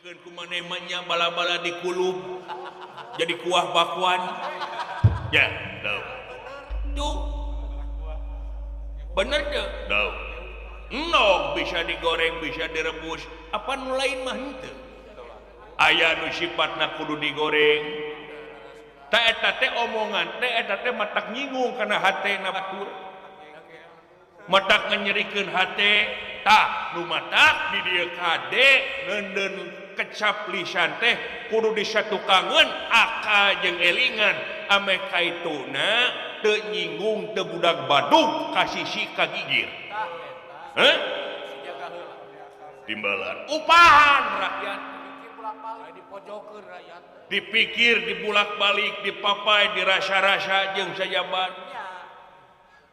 kumannya bala-bala di kulub jadi kuah bakwan ya tuh bener tuh no bisa digoreng bisa direbus apa nu lain mah henteu aya nu sifatna kudu digoreng ta eta teh omongan teh eta teh matak nyinggung kana hatena batur matak nganyerikeun hate tah nu matak di dieu kade neundeun kecap lisan teh kudu disatukangeun akal jeung elingan ame kaituna teu nyinggung teu budak badug kasisi ka gigir timbalan upahan rakyat dipikir dibulak-balik dipapai dirasa-rasa jeung sajabat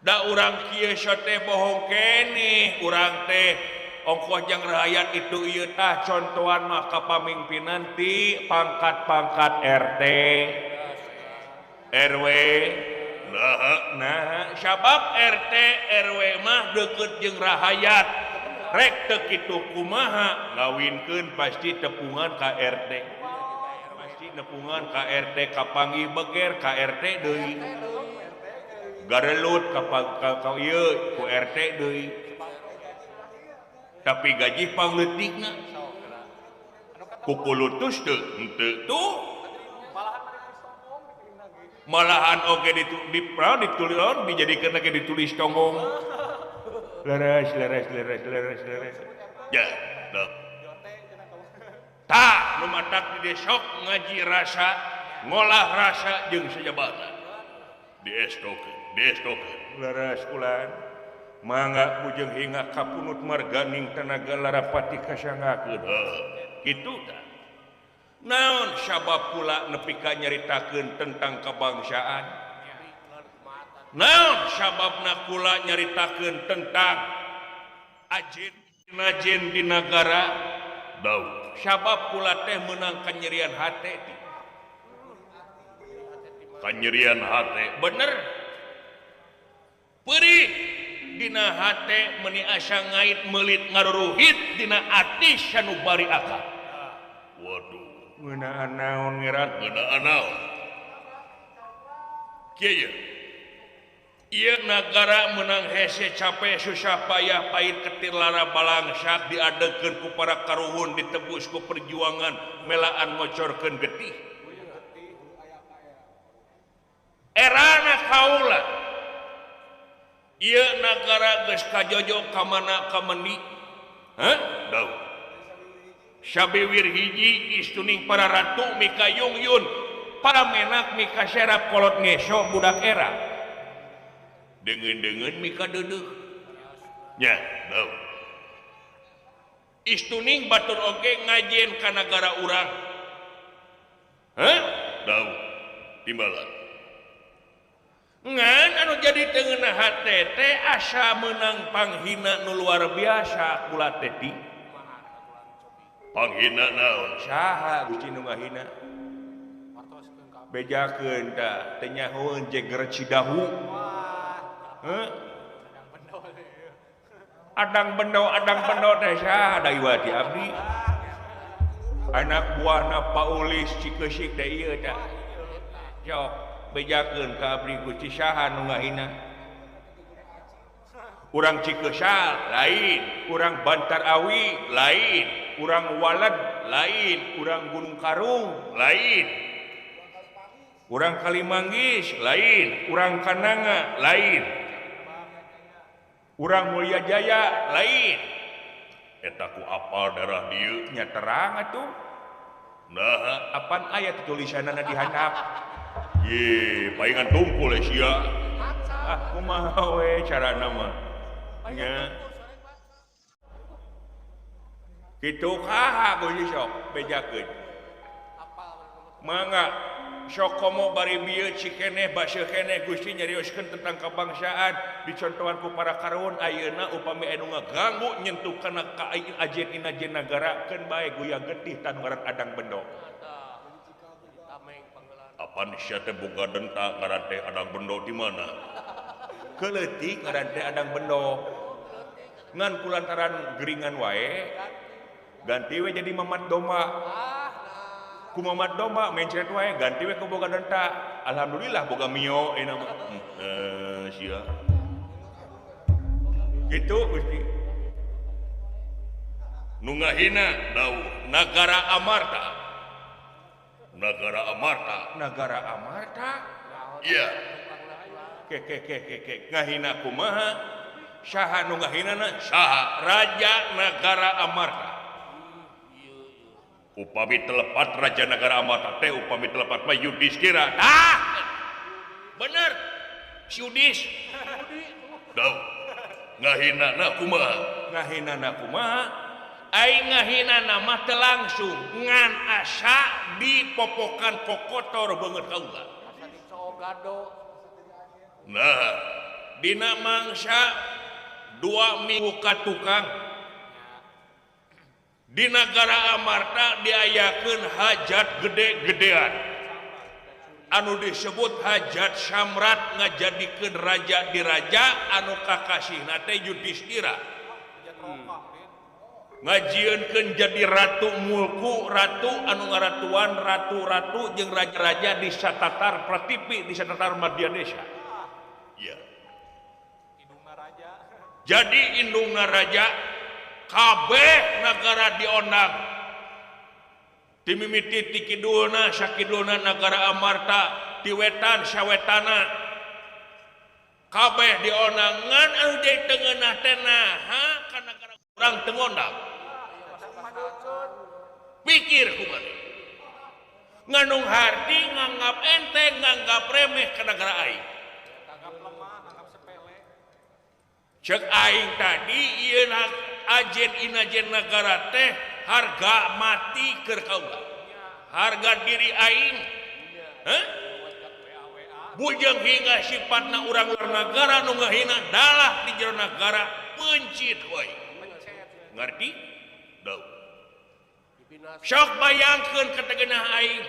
da urang kieu teh bohong keneh urang teh ongkoh jeung rakyat itu ieu tah contohan mah kapamimpinan ti pangkat-pangkat RT RW nah sabab RT RW mah deukeut jeung rakyat rek teu kitu kumaha ngawinkeun pasti tepungan ka RT pasti nepungan ka RT kapanggih beger ka RT deui garelut ka ieu ku RT deui tapi gaji pangleutikna kukulutus teu henteu tuh malahan oge ditulis dijadikeun lagi ditulis tongong leres ya tah nu matak di desok ngaji rasa ngolah rasa jeung sajabana diestokeun leres ulan mangga bujeng hinga kapunut marganing tenaga larapati kasangakeun kitu tah naon sabab pula nepi ka nyaritakeun tentang kebangsaan naon sababna kula nyaritakeun tentang ajen di negara daud sabab kula teh meunang kanyerian hate kanyerian hate bener perih dina hate meuni asa ngait meulit ngaruruhit dina ati sanubari akal waduh ngeunaan naon ngeran ngeunaan naon kieu ieu nagara menang hese capek susah payah pahit ketir lara balangsak diadegeun ku para karuhun ditebus ku perjuangan melaan ngocorkeun getih erana kaula ieu nagara geus kajojo ka mana ka mendi daud sabewir hiji istuning para ratu mika yungyun para menak mika serap kolot ngeso budak era dengan mika deudeuh nya daud istuning batur oge ngajen ka nagara urang daud timbalan ngan anu jadi teu ngeunah hate teh asa meunang panghina nu luar biasa kula teh ti panghina naon saha Gusti nu ngahina bejakeun tah teu nyahoeun jeger Cidahu adang bendo teh saha da ieu ti abdi anak buahna Paulis Cikeusik da ieu tah sok bejakeun ka abdi Gusti saha nu ngahina urang Cikeusal lain urang Bantar Awi lain urang Walad lain urang Gunung Karung lain urang Kalimanggis lain urang Kananga lain urang Mulya Jaya lain eta ku apal darah dieu nya terang atuh nah apan aya tulisanana di handap ye paingan tungkul sia kumaha we carana mah nya kitu kaha Gusti sok bejakeun mangga sok komo bari bieu cikeneh baseuh keneh Gusti nyarioskeun tentang kebangsaan dicontohan ku para karuhun ayeuna upami anu ngaganggu nyentuh kana ka ajen inajen nagara keun bae guyang getih tan ngaran adang bendo apan sia teh boga denta ngaran teh adang bendo di mana keleutik ngaran teh adang bendo ngan kulantaran geringan wae ganti we jadi mamat domba ku mamat domba mencret wae ganti we ku boga denta alhamdulillah boga mio enak mah sia gitu Gusti nu ngahina dawuh Nagara Amarta iya ke ngahina kumaha saha nu ngahinana saha Raja Nagara Amarta upami telepat Raja Nagara Amarta teh upami telepat mah Yudhistira bener Yudhis dawuh ngahinana kumaha aing ngahinana mah teu langsung ngan asa dipopokan kokotor banget kaula nah dina mangsa 2 minggu ka tukang di Nagara Amarta diayakeun hajat gede-gedean anu disebut hajat samrat ngajadikeun raja di raja anu kakasihna teh Yudhistira ngajieunkeun jadi ratu mulku ratu anu ngaratuan ratu-ratu jeung raja-raja di Satatar Pratipi di Satatar Madya Desa ya jadi indungna raja kabeh nagara dionang ti mimiti ti kidulna sakidulna Nagara Amarta ti wetan sawetana kabeh dionang ngan anu jadi teungeunah teh naha ka nagara urang teu ngondang pikir kumaha nganung harti nganggap enteng nganggap remeh ka nagara aing cek aing tadi ieu ajen inajen nagara teh harga mati keur kaula harga diri aing bujang hingga sifatna urang luar negara nu ngahina dalah di jero nagara pencit wae ngarti dau sok bayangkeun kategeunah aing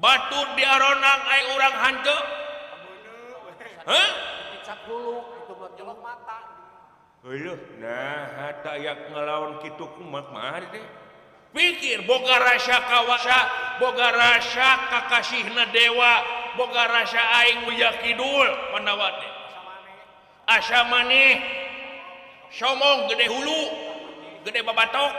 batur di aronang aing urang hanteu nah hata yak ngelawan kitu kumat mah teh pikir boga rasa kawasa boga rasa kakasihna dewa boga rasa aing uya kidul pandawa teh asa maneh somong gede hulu gede babatok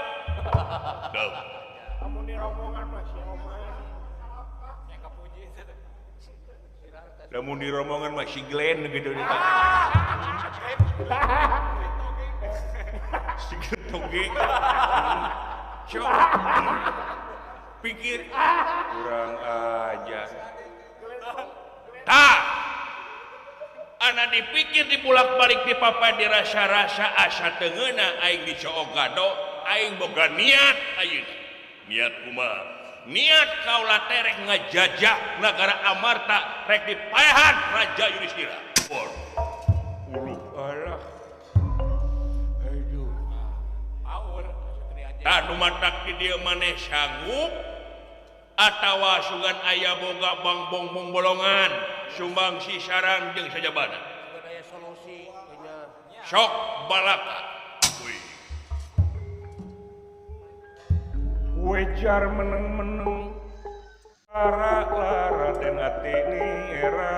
lamun di rombongan masih Glenn gitu toge pikir kurang aja anak dipikir dibulak-balik di papa dirasa-rasa asa teungeuna aing di Coogado aing boga niat ayeuna niat kumaha niat kaula terek ngajajah Nagara Amarta rek dipaehan Raja Yudhistira tanu matak di dieu maneh sanggup atawa sugan aya boga bangbong bolongan sumbang si sarang jeung sajabana sok balaka wejar meneng-meneng lara-lara den ati ni era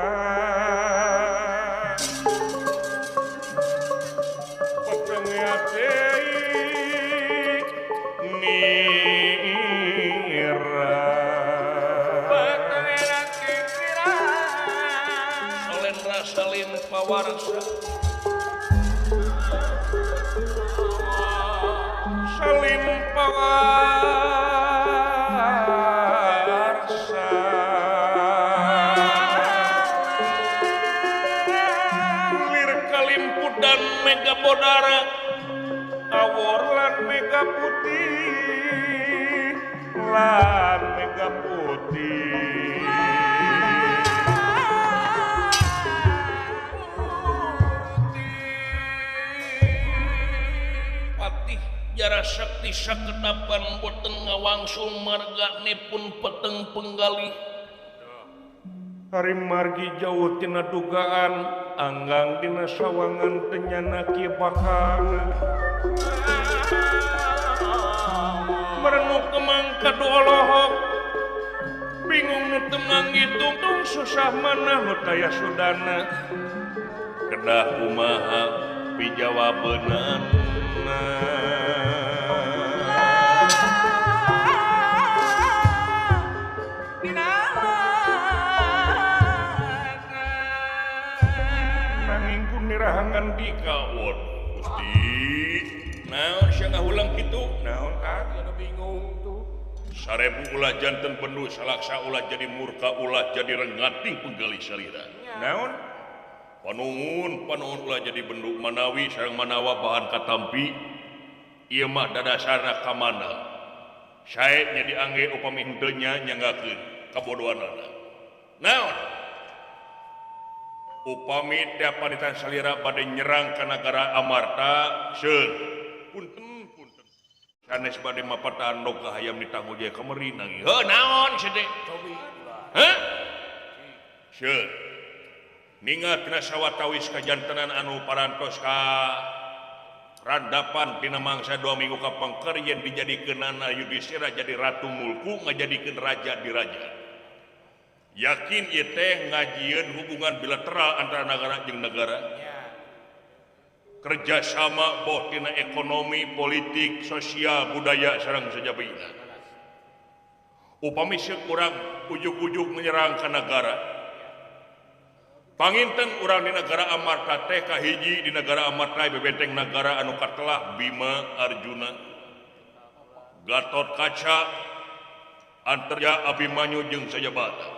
petenge ati salin pawarsa salin pawarsa lir kalimput dan mega bodara awor lan mega putih lan mega putih jara sakti sakedapan boten ngawangsul marganipun peteng penggali hari margi jauh tina dugaan anggang dina sawangan tenyana kieu bakal merenung kemang kadolohok bingung nu temang ngitung tung susah mana nu taya sudana kedah kumaha pijawabeunana nanging punirahangan dikawon naon sia ngahulang kitu naon bingung tuh sarebu ulah janten penuh salaksa ulah jadi murka ulah jadi rengating penggali salira naon panuhun ulah jadi benduk manawi sareng manawa bahan katampi ieu mah dadasarna ka mana sae nya diangge upami henteu nya nyanggakeun kabodohanana naon upami tiap panitan salira bade nyerang ka nagara Amarta seun punten sanes bade mapatahan loga hayam ditanggung jaya kamerinang heuh naon sede heh seun ningatna sawatawis kajantenan anu parantos ka randapan dina mangsa 2 minggu ka pangker yen dijadikeunana Yudhistira jadi ratu mulku ngajadikeun raja di raja yakin ieu teh ngajieun hubungan bilateral antara negara jeung negara kerjasama boh tina ekonomi politik sosial budaya sareng sajabina upami seurang ujug-ujug menyerang ka negara panginten urang di negara Amarta teh kahiji di negara Amarta bebenteng negara anu katelah Bima Arjuna Gatot Kaca Antarja Abimanyu jeung sajabana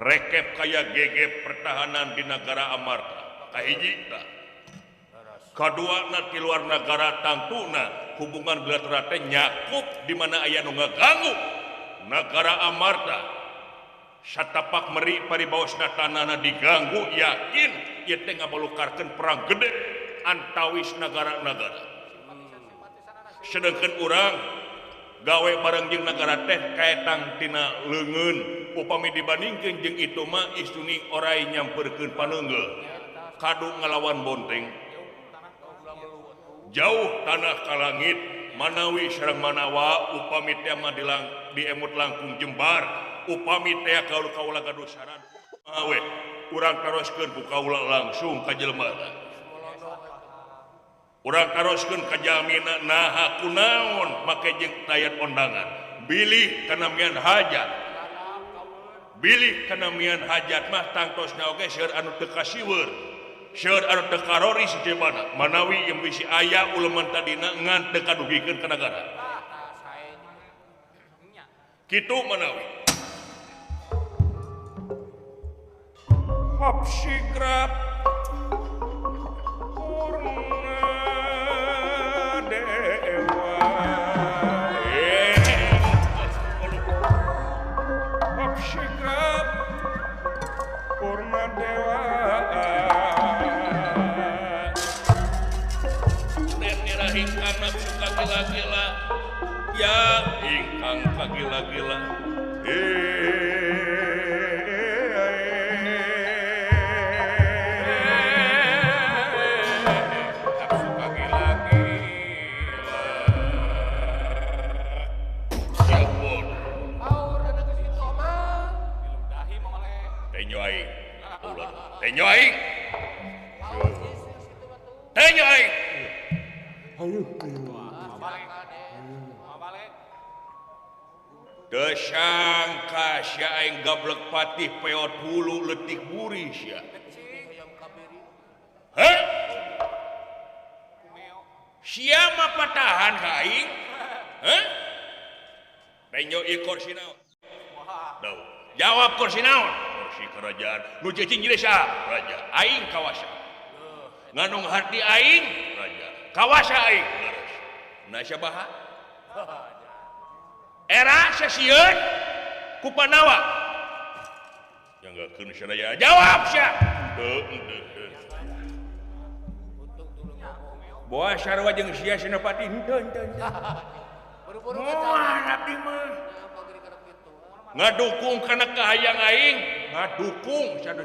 rekep kaya gegep pertahanan di negara Amarta kahiji tah kaduana ti luar negara tangtuna hubungan bilateral teh nyakup di mana aya nu ngaganggu negara Amarta satapak meri paribaosna tanahna diganggu yakin ieu teh ngabalukarkeun perang gede antawis negara-negara sedangkeun urang gawe bareng jeung negara teh kaetang tina leungeun upami dibandingkeun jeung itu mah istuni orai nyamperkeun paneunggel kadu ngalawan bonteng jauh tanah ka langit manawi sareng manawa upami teh mah di emut langkung jembar upami teh kaula gaduh saran awe urang taroskeun ku kaula langsung ka jelema urang taroskeun ka jalmina naha kunaon make jeung tayat ondangan bilih kana mian hajat bilih kana mian hajat mah tangtosna oge seueur anu teu kasiweur seueur anu teu karoris jemana manawi yang bisi aya uleman tadina ngan teu kadugikeun ka nagara kitu manawi hapsigrap purna dewa hapsigrap purna dewa ingkang nafsu kagila-gila ya ingkang kagila-gila nafsu kagila-gila siapun tenyo aing tenyo aing tenyo aing desangka sia aing gablek patih peot hulu letik buri sia heh sia mah patahan ka aing heh penyo ieu kursi naon daun jawab kursi naon kursi kerajaan nu cicing jadi saha raja aing kawasa nganong harti aing raja kawasa aing nah sabaha era sesieun ku Panawa yang gakeun sadaya jawab sia boa sarua jeung sia Senopati henteu buru-buru abdi mah ngadukung kana kahayang aing ngadukung 100%.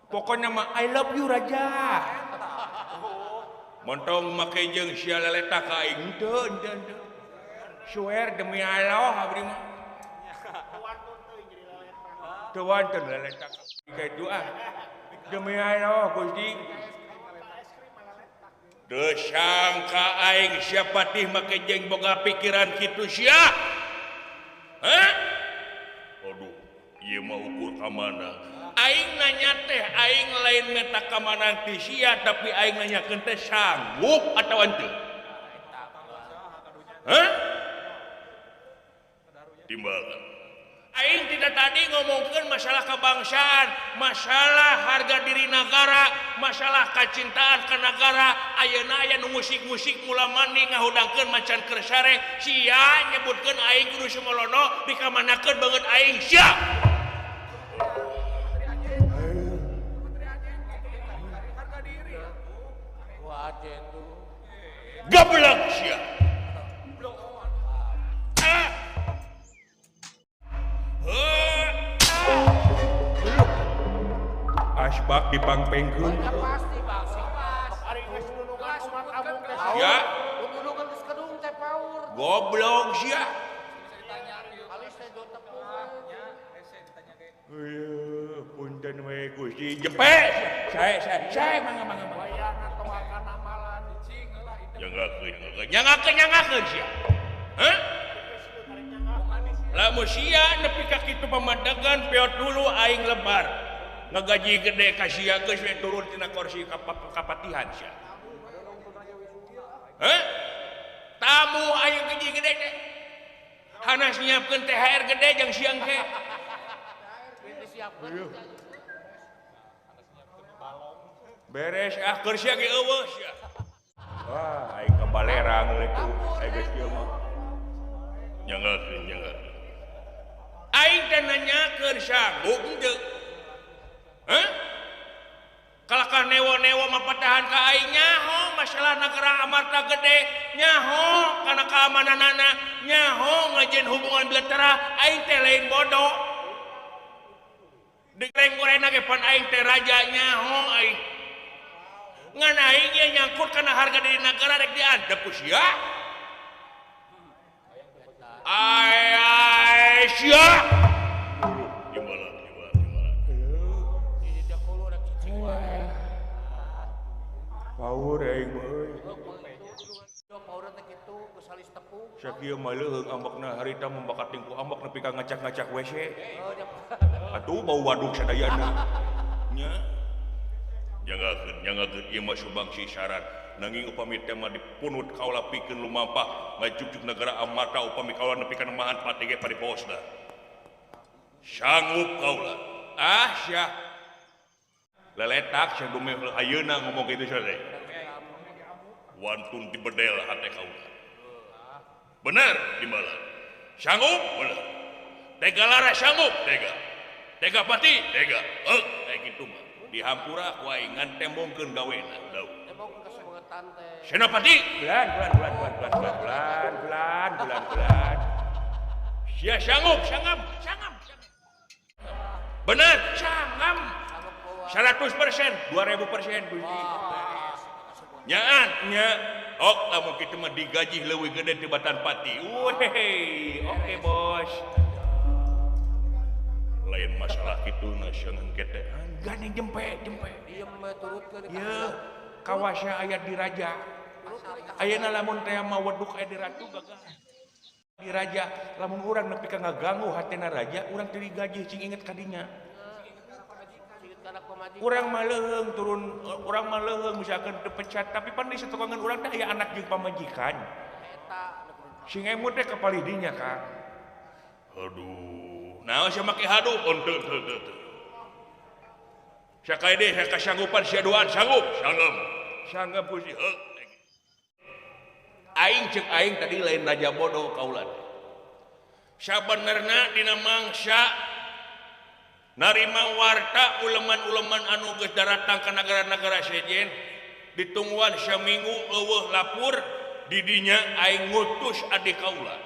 Pokoknya mah I love you raja. montong make jeung sia leleta ka aing teu swear demi Allah abdi mah teu wonten leleta ka itu demi Allah Gusti teu sangka aing sia patih make jeung boga pikiran kitu sia aduh ieu mah ukur ka mana aing nanya teh aing lain meta ka mana ti sia tapi aing nanyakeun teh sanggup atawa henteu timbalan aing tidak tadi ngomongkeun masalah kebangsaan masalah harga diri negara masalah kacintaan ke negara ayeuna aya nu musik-musik mula mani ngahudangkeun macan keur sareng sia nyebutkeun aing kudu sumolono dikamanakeun banget aing sia gablek sia asbak dipangpengkeun ya goblok sia punten we Gusti jepe saya mangga nyangakeun sia lamun sia nepi ka kitu pamandangan peot dulu aing lebar ngagaji gede ka sia geus we turun tina kursi kapatihan sia tamu aing gaji gede teh hanas nyiapkeun THR gede jeung siang teh beres keur sia ge eueuh sia wah aing kabalerang leuh aing geus kieu mah nyangakeun aing teh nanyakeun sanggup henteu kalakah newo-newo mapatahan ka aing nyaho masalah negara amarta gede nyaho kana keamananana nyaho ngajen hubungan bilateral aing teh lain bodoh digoreng-gorengna ge pan aing teh raja nyaho aing ngan aing ye nyangkut kana harga diri negara rek diadep ku sia ai sia power aing euy sakieu mah leuheung ambakna harita membakating ku ambak nepi ka ngacak-ngacak WC atuh bau waduk sadayana nya nyangakeun ieu mah subangsi syarat nanging upami teh mah dipunut kaula pikeun lumampah ngajugjug negara amarta upami kaula nepi ka nemahan pati ge pariposna sanggup kaula sia leletak sia dumeh ayeuna ngomong kitu sare wantun dibedel hate kaula bener timbalan sanggup bener tega lara sanggup tega pati tega kayak gitu mah dihampura ku aing ngan tembongkeun gawena daun senopati bulan sia sanggup bener sangam 100% 2000% Gusti nyaan nya lamun kitu mah digaji leuwih gede tibatan pati oke bos lain masalah kitu na seungeun kete gani jempe diem turutkeun ieu kawasnya aya di raja ayeuna lamun teh mah weduk aya di ratu gagal di raja lamun urang nepi ka ngaganggu hatena raja urang teu digaji cing inget kadinya urang mah leuheung turun urang mah leuheung misalkan dipecat tapi pan di setokongan urang teh aya anak jeung pamajikan sing emut teh kapalidinya Kang aduh naon sia make haduh teu sakaya deui kasanggupan sia doan sanggup Gusti aing ceuk aing tadi lain raja bodoh kaula sabenerna dina mangsa narima warta uleman-uleman anu geus daratang ka negara-negara sejen ditungguan saminggu eueuh lapur di dinya aing ngutus adik kaula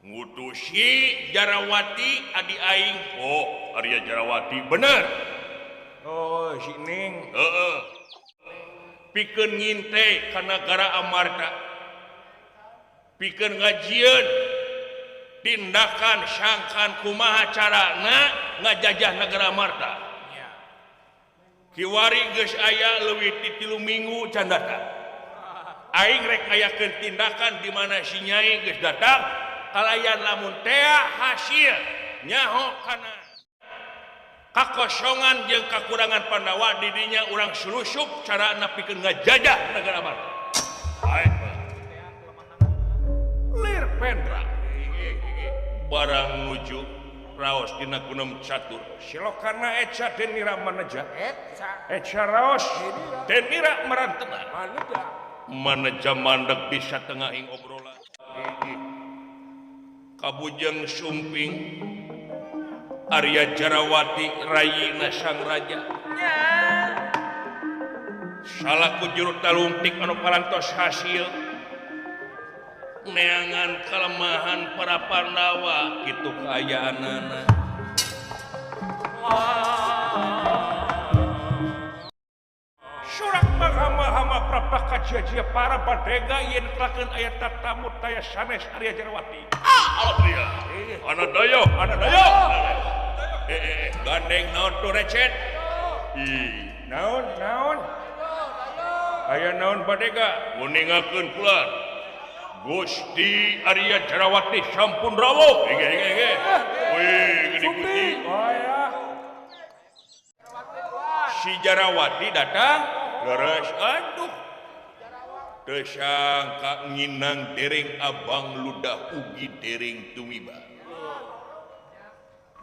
ngutusi Jarawati adik aing Arya Jarawati bener si Ning pikeun nginte ka negara Amarta pikeun ngajian tindakan sangkan kumaha carana ngajajah negara Amarta kiwari geus aya leuwih ti 3 minggu can datang aing rek ngayakeun tindakan di mana si nyai geus datang kalayan lamun teh hasil nyaho kana kakosongan jeung kakurangan Pandawa didinya urang sulusup carana pikeun ngajajah negara Amarta lir pendra barang nuju raos dina Gunung Catur silokana eca denira maneja eca raos denira marantena maneja mandeg bisa tengahing obrolan kabujang sumping Arya Jarawati rayina sang raja salaku juru taluntik anu parantos hasil neangan kelemahan para Pandawa kitu kaayaanana surak mahama prapta kajia para badega yen telakeun aya tatamut taya sanes Arya Jarawati Arya ana dayo gandeng naon tuh recet naon aya naon badega nguningakeun pulan Gusti Arya Jarawati sampun rawuh ge si Jarawati datang leres aduh teu sangka nginang dereng abang ludah ugi dereng tumiba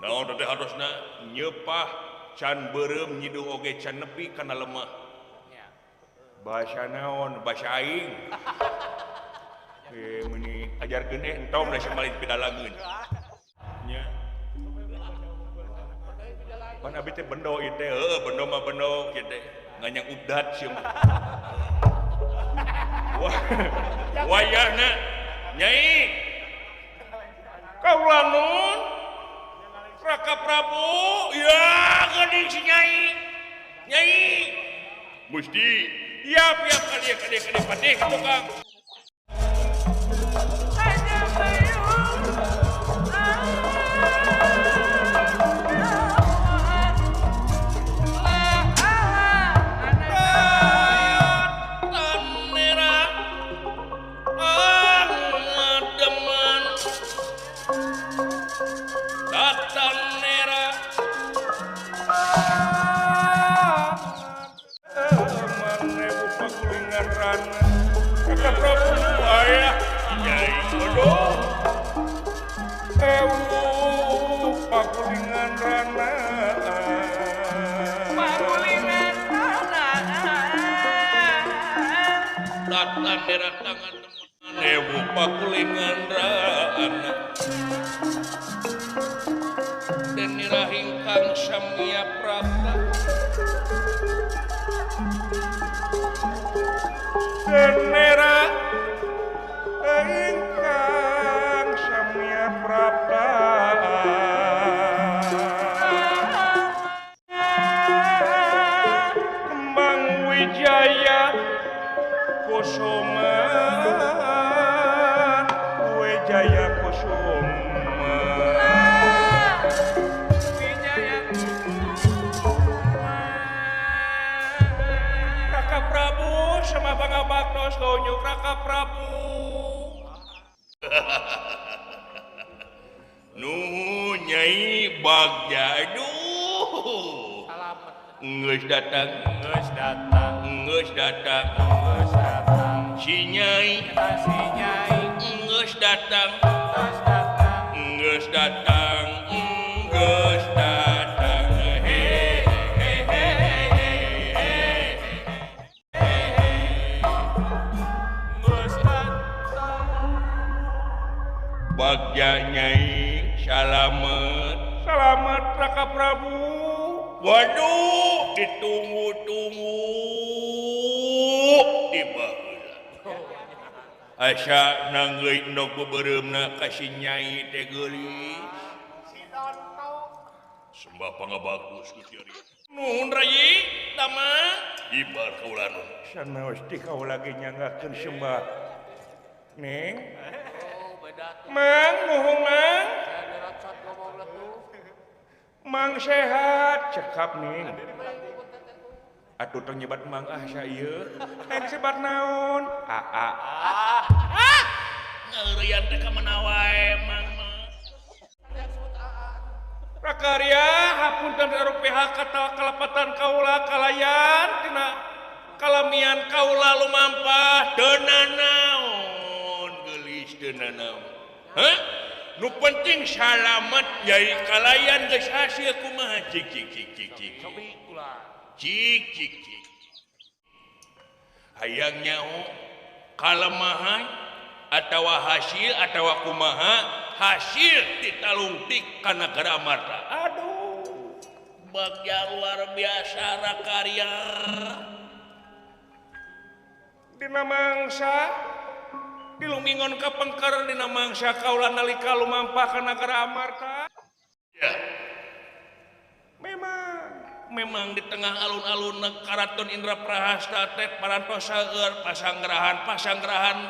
naon teh harusna nyepah can beureum nyidu oge can nepi kana lemah bahasa naon bahasa aing meni ajarkeun entong da samalin pidalangeun nya pan abi teh bendo ieu teh bendo mah bendo kieu teh nganyang udat sieun wayahna nyai kaula nun Raka Prabu ya geuning si nyai musti iap kade patih tukang Ewu pakulingan rana Deni rahingkang samia prapta Deni rahingkang samia prapta Kembang Wijaya Kusuma Wijaya Kusuma Raka Prabu sama Bangga Baktos Gonyuk Raka Prabu Nuh Nyai Bagja aduh Geus datang si Nyai geus datang Bagja Nyai salamet Raka Prabu waduh ditunggu-tunggu di baheula asa nanggeui endog beureumna ka si Nyai teh geulis sembah pangabagus Gusti Ari nuhun rayi tama ibar kaula nu sanaos ti kaula ge nyangakeun sembah Neng Oh, beda tuh. Mang nuhun Mang Saya diracot ngomong lah tuh. Mang sehat cekap Neng atuh teu nyebat Mang asa ieu Neng sebat naon aa ngeureuyan teh ka mana wae mang mah prakarya hapunten karo PHK kalapatan kaula kalayan tina kalamian kaula lumampah teu nanaon geulis teu nanaon hah nu penting salamet yai kalayan geus hasil kumaha cik Sobi ulah. cik hayang nyaho kalemahan atawa hasil atawa kumaha hasil ditalungtik ka nagara Amarta aduh bagja luar biasa rakarya dina mangsa dilumingon ka pengker dina mangsa kaula nalika lumampah ka nagara Amarta ya memang di tengah alun-alun Karaton Indra Prahasta teh parantos saeur pasanggerahan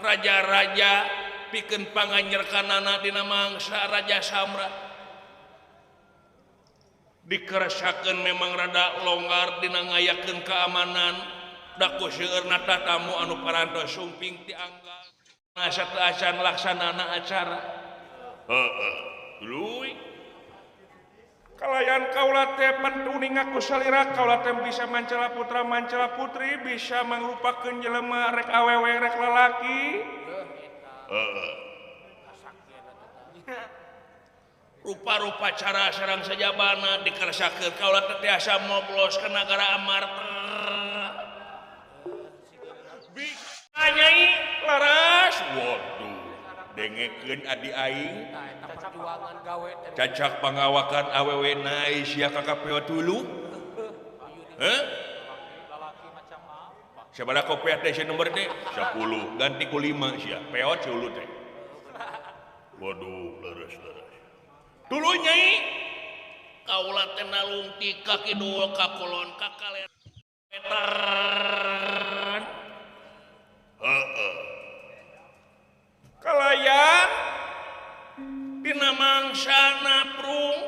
raja-raja pikeun panganyerkanana dina mangsa Raja Samra dikeresakeun memang rada longgar dina ngayakeun keamanan da ku seueurna tatamu anu parantos sumping ti angga saateu acan laksanana acara heeh luy kalayan kaula teh pantuning aku salira kaula teh bisa mancala putra mancala putri bisa mangrupakeun jelema rek awewe rek lalaki rupa-rupa cara sareng sajabana dikeresakeun kaula teh tiasa moblos ke nagara Amarta bisa nyai laras waduh dengekeun adi aing Nah, eta perjuangan gawe teh. cacak pangawakan awewe naik sia kakapeo dulu heh Lalaki macam apa? sabaraha kopiah teh nomor teh 10 ganti ku 5 sia peot dulu teh waduh leres dulu nyai kaula teh nalungti ka kidul ka kulon ka kalen veteran heeh kalayan dina mangsana prung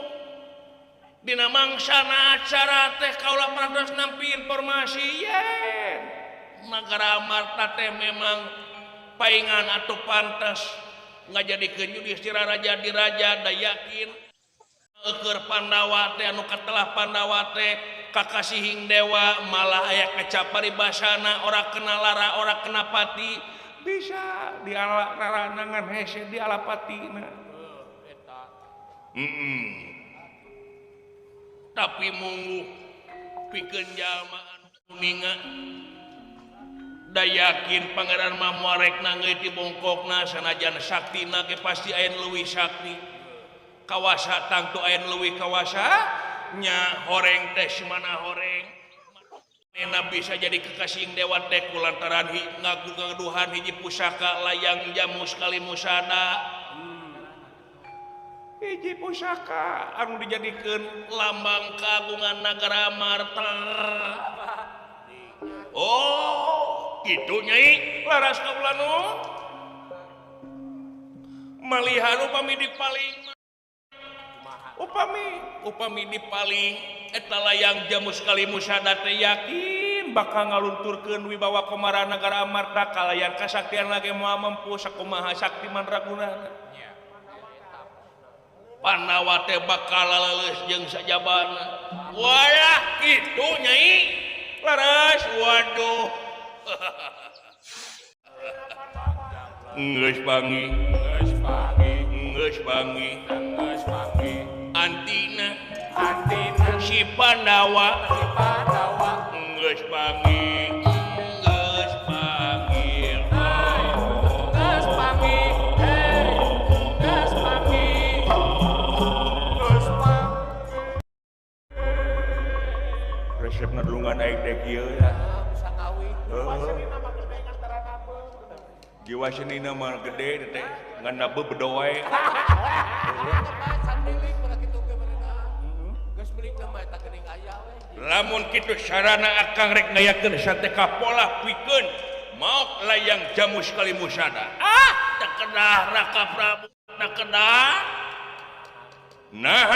dina mangsana acara teh kaula parantos nampi informasi yen nagara Amarta teh memang paingan atuh pantes ngajadikeun Yudhistira raja di raja da yakin keur Pandawa teh anu katelah Pandawa teh kakasihing dewa malah aya kecap paribasana ora kena lara ora kena pati bisa dialaranangan hese di alapatina Eta. tapi munggu pikeun jalma anu kuninga da yakin Pangeran mah moarek nangeut di bongkokna sanajan saktina ge pasti aya leuwih sakti kawasa tangtu aya leuwih kawasa nya horeng teh simana horeng Nena bisa jadi kekasih dewa teh kulantaran ngaduhan hiji pusaka layang jamu sekali musada hiji pusaka anu dijadikeun lambang kagungan nagara Amarta oh gitu nyai laras kaula nu malihan upami dipaling upami dipaling eta layang jamu sekali musada teh yakin bakal ngalunturkeun wibawa komara nagara Amarta kalayan kasaktian lagi moal mampu sakumaha sakti mandragunana Pandawa teh bakal leuleus jeung sajabana wayah kitu nyai laras waduh geus bangi antina si Pandawa geus bangi resepna dulungan aing teh kieu ya Bisa ngawin. jiwa senina mah gede teh ngan nabe bedoe Sandiling pernah gitu ke mereka. Geus beli nama eta geuning aya we. lamun kitu sarana akang rek ngayakeun sateka pola pikeun maok layang jamus kali musada tak kedah Raka Prabu tak kedah nah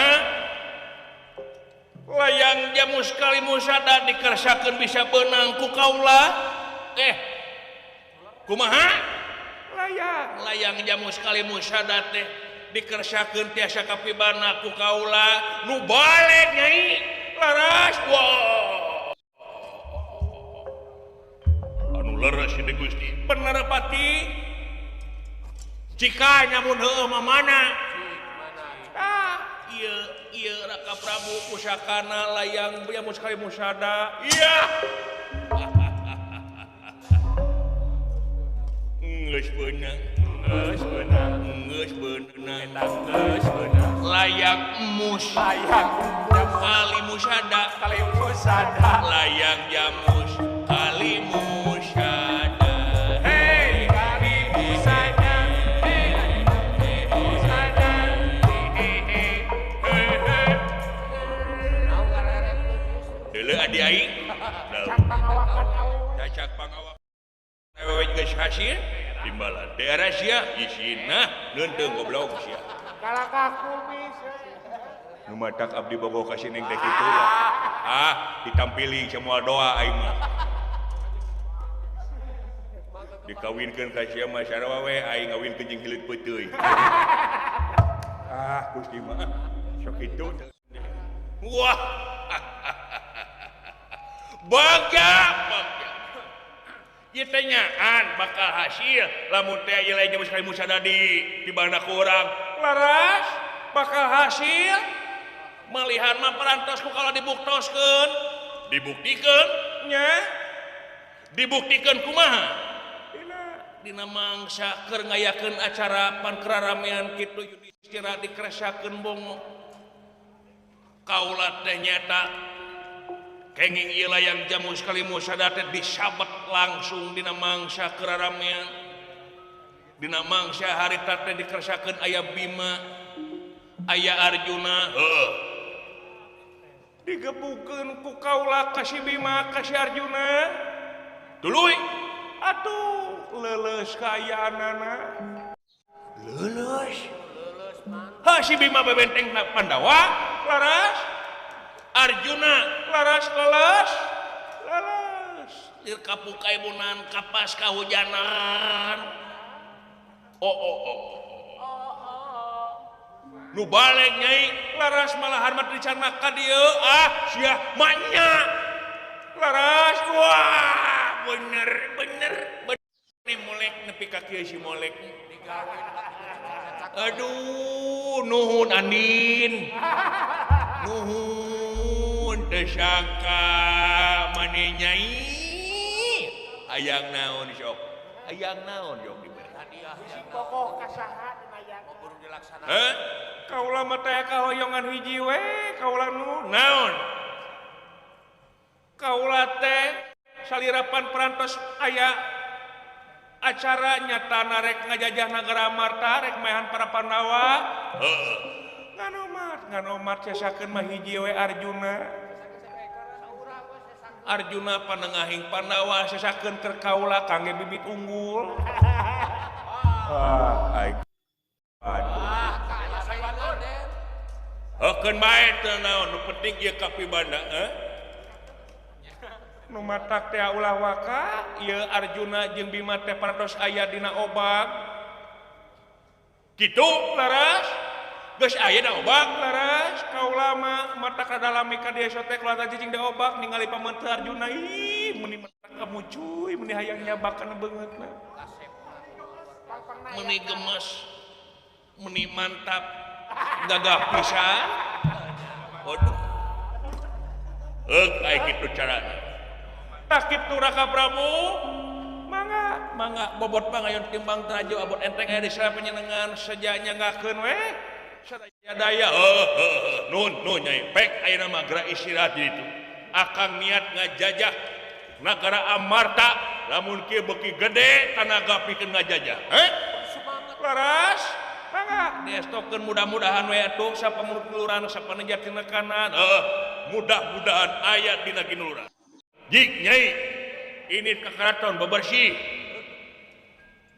layang jamus kali musada dikersakeun bisa beunang ku kaula kumaha layang jamus kali musada teh dikersakeun tiasa kapibana ku kaula nu balik nyai laras anu leres ini Gusti bener pati jika nyamun heueuh mamana iya Raka Prabu pusakana layang jamus kali musada iya geus beunang layang emus kali musada layang jamus kali musada hei kali musada heuleuh adi aing cacak pangawakan wewe geus hasil timbalan daerah sia isina neunteu goblok sia kalakaku bisa nu matak abdi bogo ka sineng teh kitu lah ditampili semua doa aing mah dikawinkeun ka sia mah sarua we aing ngawinkeun jeung hileud peuteuy Gusti mah sok kitu wah baga ieu teh nyaan bakal hasil lamun teh ieu lain jamus kali musada di bana kurang laras bakal hasil malihan mah perantosku kalau dibuktoskeun dibuktikan nya dibuktikan kumaha dina mangsa keur ngayakeun acara pankraramean kitu Yudhistira dikeresakeun bongo kaula teh nyata kenging ieu layang jamus kali musada teh disabet langsung dina mangsa keraramean dina mangsa harita teh dikeresakeun aya Bima aya Arjuna digebukeun ku kaula ka si Bima ka si Arjuna tuluy atuh leuleus kayaanana leuleus si Bima bebenteng Pandawa laras Arjuna laras leles lir kapukaibunan kapas kahujanan nu balik nyai laras malah harmat dicarna ka dieu sia manya laras wah bener ini molek nepi ka kieu si molek aduh nuhun Andin nuhun desangka maneh nyai hayang naon sok diberi hadiah pokok kasaha dina buru dilaksanakan kaula mah teh kahoyongan hiji we kaula nu naon kaula teh salirapan perantos aya acara nyatana rek ngajajah nagara Amarta rek maehan para Pandawa ngan omat cesakeun mah hiji we Arjuna panengahing Pandawa cesakeun keur kaula kangge bibit unggul Hekeun bae teh naon nu penting ieu kapibanda nu matak teh ulah waka ieu Arjuna jeung Bima teh parantos aya dina obak kitu laras geus aya da obak laras kaula mah matak kadalami ka dieu teh keluarga cicing da obak ningali pamenteu Arjuna meni matak kamu cuy meni hayang nyabakan beungeutna meni gemes meni mantap gagah pisan waduh aya kitu carana tak kitu Raka Prabu mangga bobot pangayon timbang trajo abot enteng aya di sela panjenengan sejanya ngakeun we sadaya daya nun nyai pek ayeuna mah geura istirahat di ditu akang niat ngajajah nagara Amarta lamun kieu beuki gede tanaga pikeun ngajajah laras mangga diestokeun mudah-mudahan we atuh sapamulut kelurahan sapanejar tina kanan mudah-mudahan ayat dina ginulura jik nyai ini ke keraton bebersih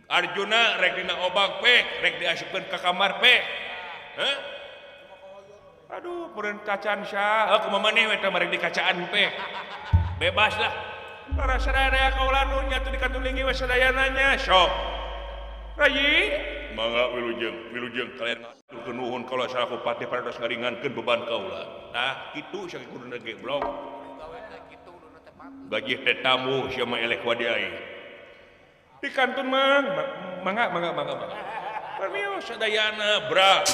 Arjuna rek dina obak pe rek diasupkeun ke kamar pe aduh peureun kacan sya kumaha maneh we teh rek di kacaan pe bebas lah para sadaya kaula nu nya teu dikatulingi we sadayananya sok rayi mangga wilujeng kalian ngaturkeun nuhun kaula salaku pati parantos ngaringankeun beban kaula tah kitu saking kuduna ge blok gaji teh tamu sia mah elek wadiai di kantun mang mangga permios sadayana bra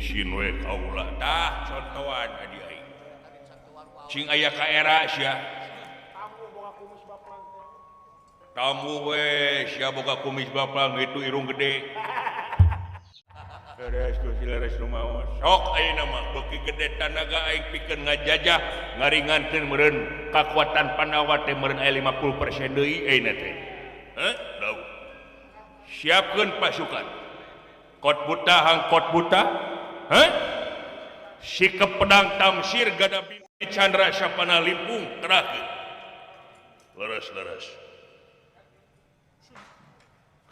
isin we kaula tah contohan adi aing sing aya ka era sia tamu we sia boga kumis baplang itu irung gede beres ku sileres rumaos sok ayeuna mah beuki gede tanaga aing pikeun ngajajah ngaringankeun meureun kakuatan Pandawa teh meureun aya 50% deui ayeuna teh daw siapkeun pasukan kot buta hangkot buta si kepedang tamsir gada binti Chandra Sapana Limpung terakhir leres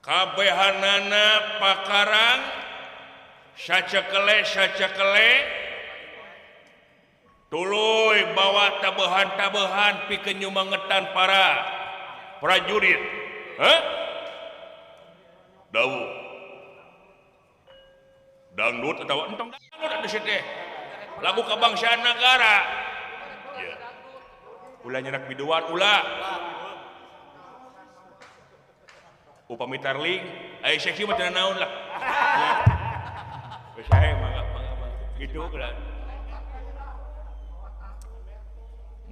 kabehanana pakarang sacekele tuluy bawa tabehan pikeun nyumangetan para prajurit dawuh dangdut atau entong dangdut ada situ lagu kebangsaan negara ya ulah nyenak biduan ulah upami tarling aya seksi mah teu naon lah geus sae mangga gitu kan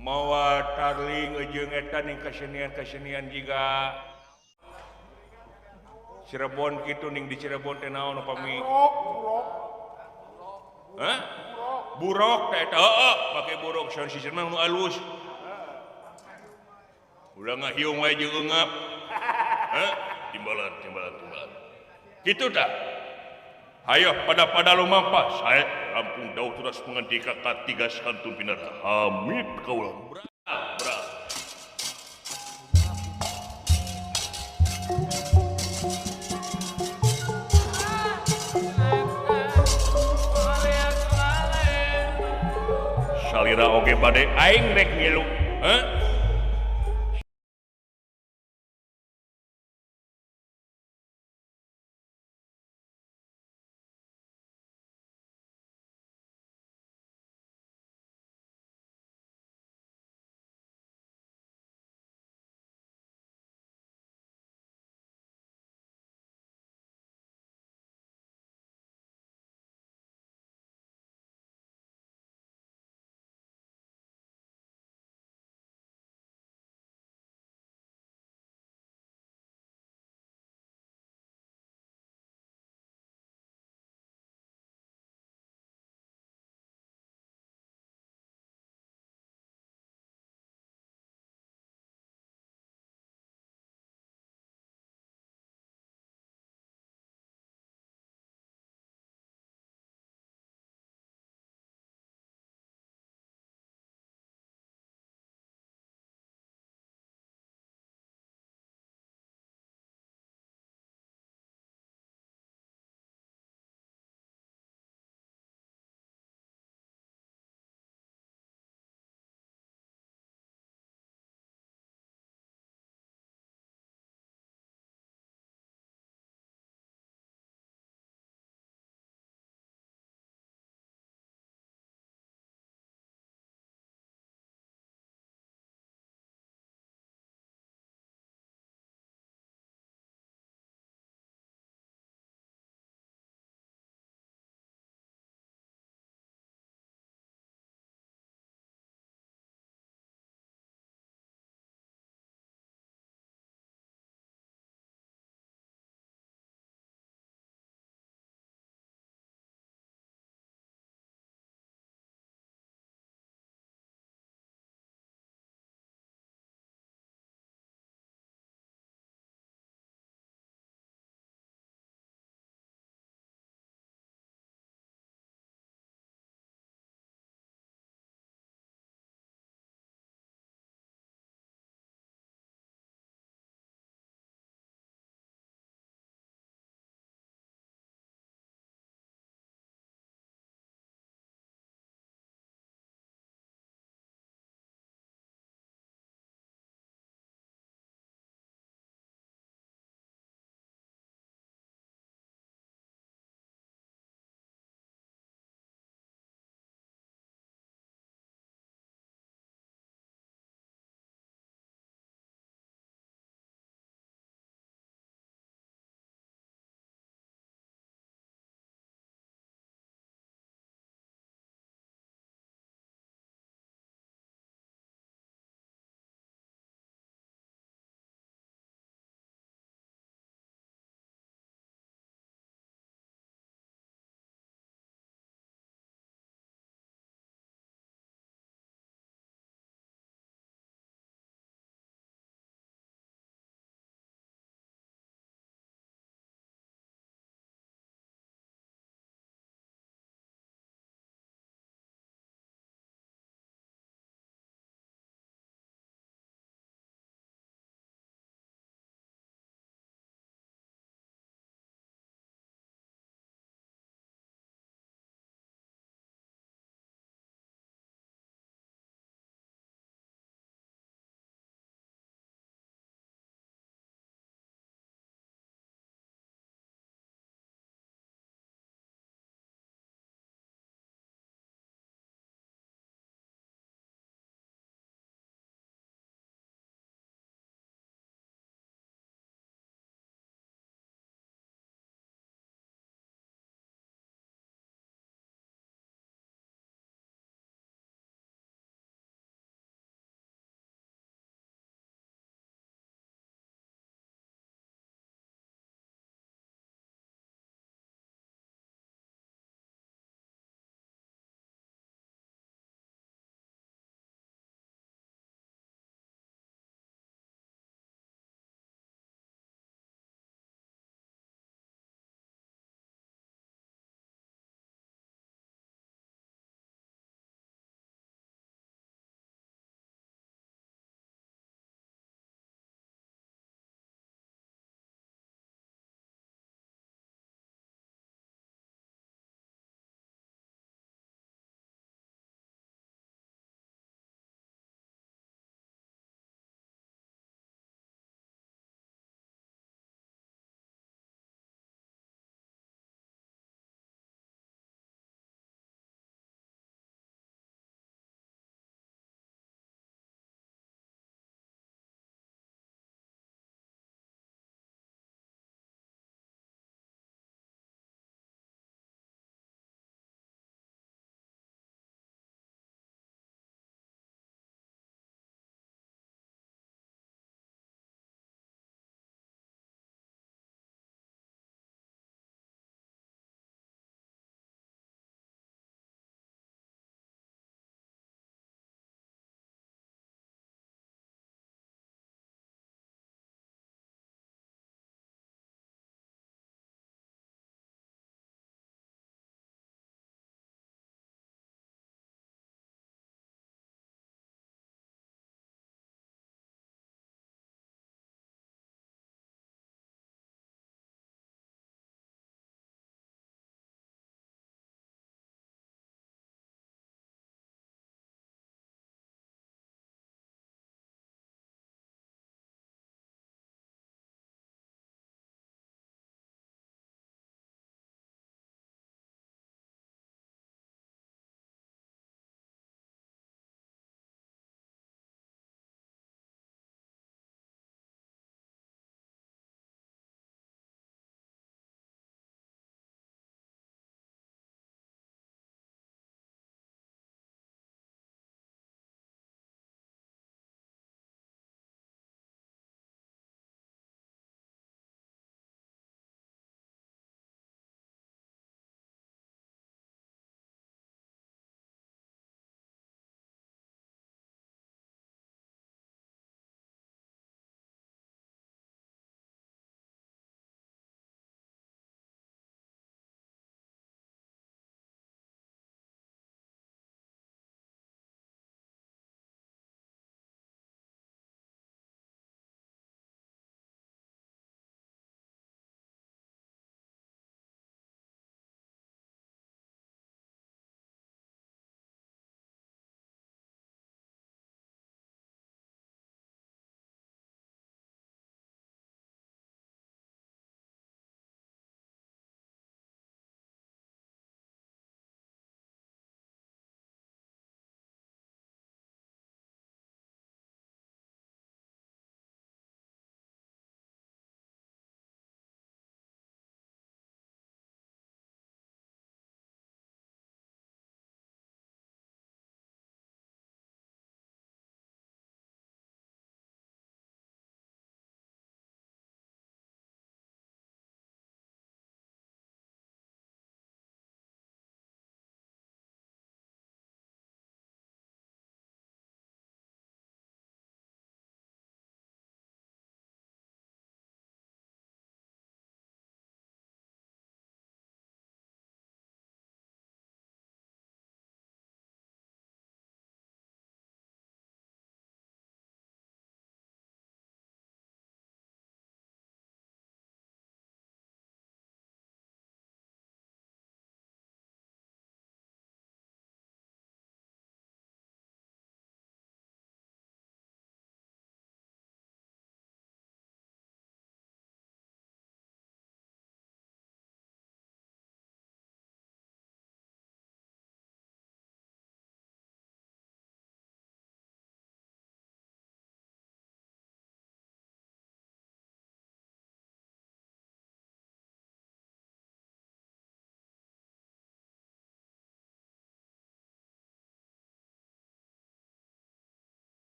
mawa tarling jeung eta ning kasenian jiga Cirebon gitu ning di Cirebon teh naon upami burok teh eta heeh pake burok saur sisir mah nu alus ulah ngahiung wae jeung eungap timbalan kitu tah hayo pada lumampa sae rampung daud terus mengendika katiga kantun pinara hamid kaula bra salira oge bade aing rek ngilu